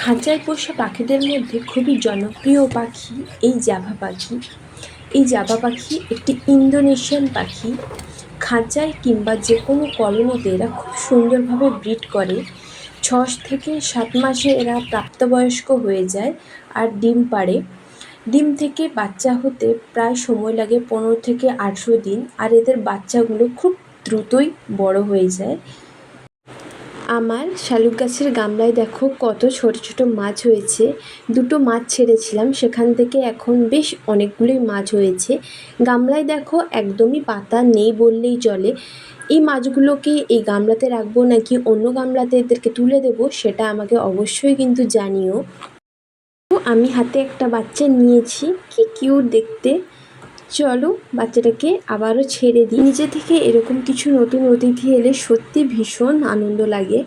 খাঁচায় পোষা পাখিদের মধ্যে খুবই জনপ্রিয় পাখি এই জাভা পাখি। এই জাভা পাখি একটি ইন্দোনেশিয়ান পাখি। খাঁচায় কিংবা যে কোনো কলোনিতে এরা খুব সুন্দরভাবে ব্রিড করে। 6 থেকে 7 মাসে এরা প্রাপ্তবয়স্ক হয়ে যায় আর ডিম পাড়ে। ডিম থেকে বাচ্চা হতে প্রায় সময় লাগে 15 থেকে 18 দিন, আর এদের বাচ্চাগুলো খুব দ্রুতই বড় হয়ে যায়। আমার শালুক গাছের গামলায় দেখো কত ছোট ছোট মাছ হয়েছে। দুটো মাছ ছেড়েছিলাম, সেখান থেকে এখন বেশ অনেকগুলোই মাছ হয়েছে। গামলায় দেখো একদমই পাতা নেই বললেই চলে। এই মাছগুলোকে এই গামলাতে রাখবো নাকি অন্য গামলাতে এদেরকে তুলে দেবো সেটা আমাকে অবশ্যই কিন্তু জানিও। তো আমি হাতে একটা বাচ্চা নিয়েছি, কি কিউট দেখতে। চলো বাচ্চাটাকে আবারও ছেড়ে দিই। নিজে থেকে এরকম কিছু নতুন অতিথি এলে সত্যি ভীষণ আনন্দ লাগে।